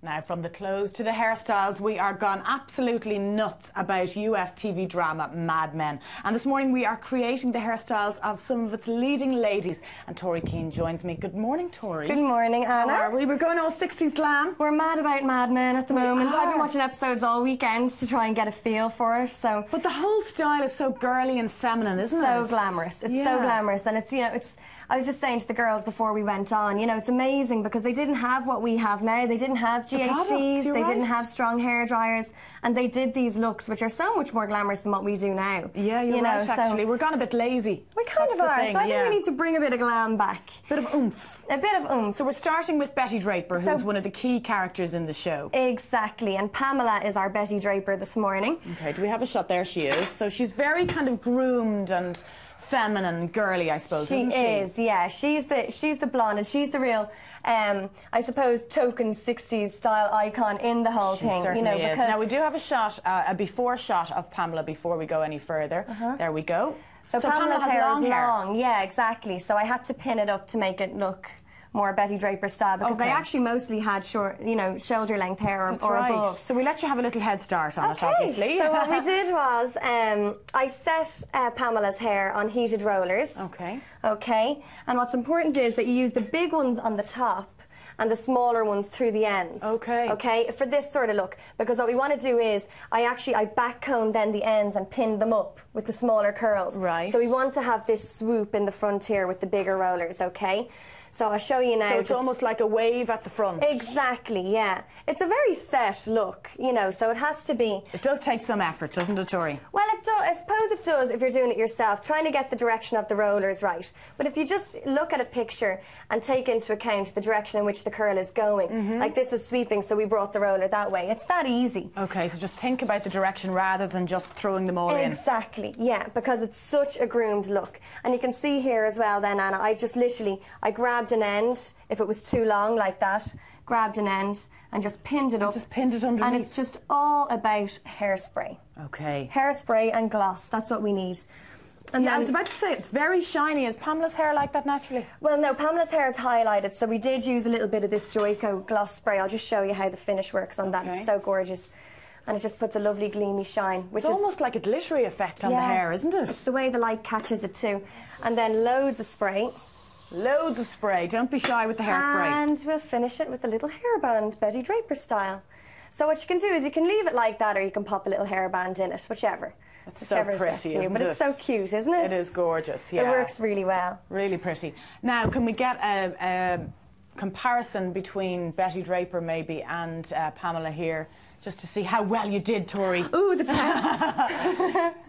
Now, from the clothes to the hairstyles, we are gone absolutely nuts about US TV drama Mad Men. And this morning we are creating the hairstyles of some of its leading ladies. And Tori Keane joins me. Good morning, Tori. Good morning, Anna. How are we? We're going all 60s glam. We're mad about Mad Men at the moment. I've been watching episodes all weekend to try and get a feel for it. So, but the whole style is so girly and feminine, isn't it? So glamorous. It's so glamorous, and it's I was just saying to the girls before we went on, it's amazing because they didn't have what we have now. They didn't have GHDs, they didn't have strong hair dryers, and they did these looks which are so much more glamorous than what we do now. Yeah, you're right, actually. We're gone a bit lazy. We kind of are, so I think we need to bring a bit of glam back. Bit of oomph. A bit of oomph. So we're starting with Betty Draper, who's one of the key characters in the show. Exactly, and Pamela is our Betty Draper this morning. Okay, do we have a shot? There she is. So she's very kind of groomed and feminine, girly, I suppose, isn't she? She is, yeah. She's the blonde, and she's the real, I suppose, token 60s style icon in the whole thing. Certainly is. Now we do have a shot, a before shot of Pamela before we go any further. There we go. So Pamela's hair is long. Yeah, exactly. So I had to pin it up to make it look more Betty Draper style because they actually mostly had short, shoulder length hair or above. So we let you have a little head start on it, obviously. So what we did was I set Pamela's hair on heated rollers. Okay. Okay. And what's important is that you use the big ones on the top and the smaller ones through the ends. Okay. Okay, for this sort of look. Because what we want to do is, I back comb then the ends and pin them up with the smaller curls. Right. So we want to have this swoop in the front here with the bigger rollers, okay? So I'll show you now. So it's almost like a wave at the front. Exactly, yeah. It's a very set look, so it has to be. It does take some effort, doesn't it, Tori? Well, it does. I suppose it does if you're doing it yourself, trying to get the direction of the rollers right. But if you just look at a picture and take into account the direction in which the curl is going, like this is sweeping, so we brought the roller that way. It's that easy. Okay, so just think about the direction rather than just throwing them all in. Exactly, yeah, because it's such a groomed look. And you can see here as well then, Anna, I grabbed an end, if it was too long like that, grabbed an end and just pinned it up. Just pinned it underneath. And it's just all about hairspray. Okay. Hairspray and gloss, that's what we need. And then, I was about to say, it's very shiny. Is Pamela's hair like that naturally? Well, no, Pamela's hair is highlighted, so we did use a little bit of this Joico gloss spray. I'll just show you how the finish works on that. It's so gorgeous. And it just puts a lovely gleamy shine. Which it's almost like a glittery effect on the hair, isn't it? It's the way the light catches it too. And then loads of spray. Loads of spray. Don't be shy with the hairspray. And we'll finish it with a little hairband, Betty Draper style. So what you can do is you can leave it like that, or you can pop a little hairband in it, whichever. It's so pretty, isn't it? But it's so cute, isn't it? It is gorgeous, yeah. It works really well. Really pretty. Now, can we get a comparison between Betty Draper maybe and Pamela here, just to see how well you did, Tori? Ooh, the test.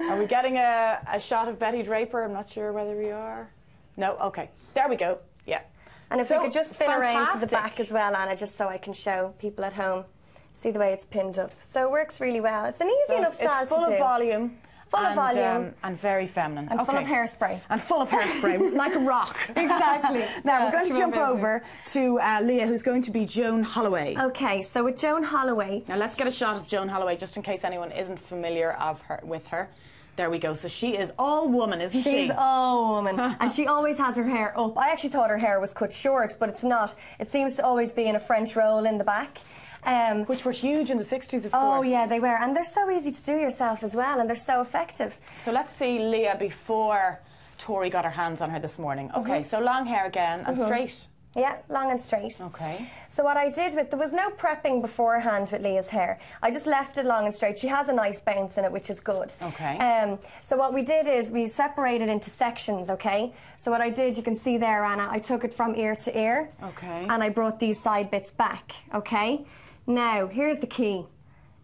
Are we getting a shot of Betty Draper? I'm not sure whether we are. No? Okay. There we go. Yeah. And if we could just spin around to the back as well, Anna, just so I can show people at home. See the way it's pinned up. So it works really well. It's an easy enough style to do. It's full of volume. Full of volume. And very feminine. And full of hairspray. And full of hairspray, like a rock. Exactly. Now, we're going to jump over to Leah, who's going to be Joan Holloway. Okay, so with Joan Holloway... Now, let's get a shot of Joan Holloway, just in case anyone isn't familiar with her. There we go. So she is all woman, isn't she? She's all woman. And she always has her hair up. I actually thought her hair was cut short, but it's not. It seems to always be in a French roll in the back. Which were huge in the 60s, of course. Oh, yeah, they were. And they're so easy to do yourself as well, and they're so effective. So let's see Leah before Tori got her hands on her this morning. Okay, so long hair again, and straight. Yeah, long and straight. Okay. So what I did there was no prepping beforehand with Leah's hair. I just left it long and straight. She has a nice bounce in it, which is good. Okay. So what we did is we separated into sections, okay? So what I did, you can see there, Anna, I took it from ear to ear. Okay. And I brought these side bits back, okay? Now, here's the key.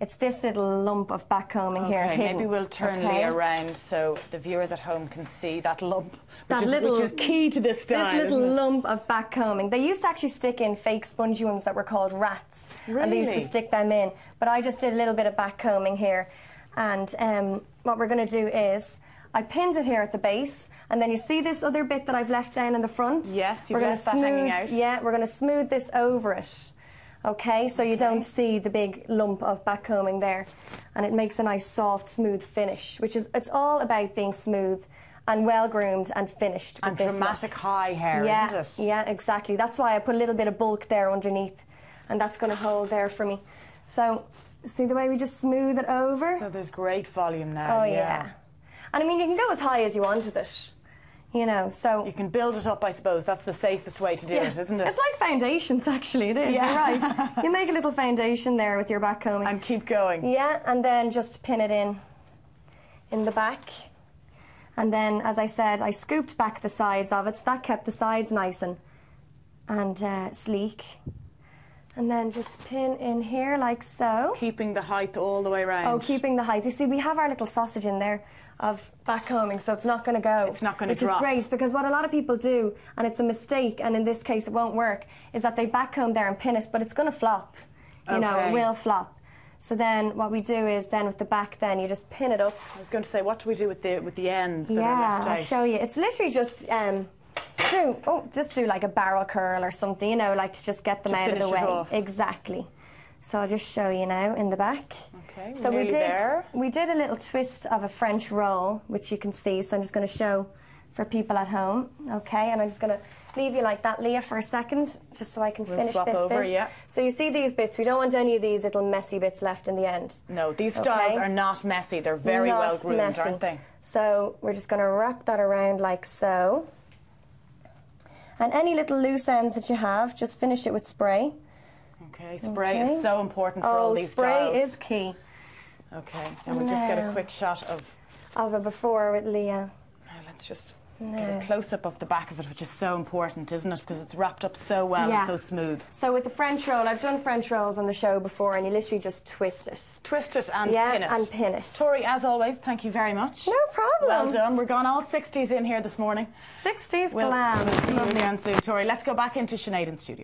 It's this little lump of backcombing here hidden. Maybe we'll turn Leah around so the viewers at home can see that lump, which is key to this style. This little lump of backcombing. They used to actually stick in fake spongy ones that were called rats. Really? And they used to stick them in. But I just did a little bit of backcombing here. And what we're going to do is, I pinned it here at the base, and then you see this other bit that I've left down in the front? Yes, you've left that hanging out. Yeah, we're going to smooth this over it. Okay, so you don't see the big lump of backcombing there, and it makes a nice soft smooth finish, it's all about being smooth and well groomed and finished with and dramatic high hair, isn't it? Yeah, exactly. That's why I put a little bit of bulk there underneath and that's going to hold there for me. So, see the way we just smooth it over? So there's great volume now. Oh, yeah. And I mean, you can go as high as you want with it, you know, so... You can build it up, I suppose. That's the safest way to do it, isn't it? It's like foundations, actually, it is, you're right. You make a little foundation there with your back combing. And keep going. Yeah, and then just pin it in the back. And then, as I said, I scooped back the sides of it, so that kept the sides nice and sleek. And then just pin in here like so. Keeping the height all the way around. Oh, keeping the height. You see, we have our little sausage in there of back combing, so it's not going to go. It's not going to drop. Which is great, because what a lot of people do, and it's a mistake, and in this case it won't work, is that they back comb there and pin it, but it's going to flop. You know, it will flop. So then what we do is then with the back, then you just pin it up. I was going to say, what do we do with the ends that are left out? I'll show you. It's literally just just do like a barrel curl or something, you know, like to just get them out of the way. Off. Exactly. So I'll just show you now in the back. Okay, so we there. did a little twist of a French roll, which you can see. So I'm just going to show for people at home. Okay, and I'm just going to leave you like that, Leah, for a second, just so I can finish swap this over, bit. yeah. So you see these bits, we don't want any of these little messy bits left in the end. No, these styles are not messy. They're very well groomed, aren't they? So we're just going to wrap that around like so. And any little loose ends that you have, just finish it with spray. Okay, spray is so important for all these styles. Spray is key. Okay, and we'll just get a quick shot of a before with Leah. Now let's just get a close-up of the back of it, which is so important, isn't it? Because it's wrapped up so well and so smooth. So with the French roll, I've done French rolls on the show before, and you literally just twist it. Twist it and pin it. and pin it. Tori, as always, thank you very much. No problem. Well done. We're gone all 60s in here this morning. 60s glam. We'll see you again soon, Tori. Let's go back into Sinead in studio.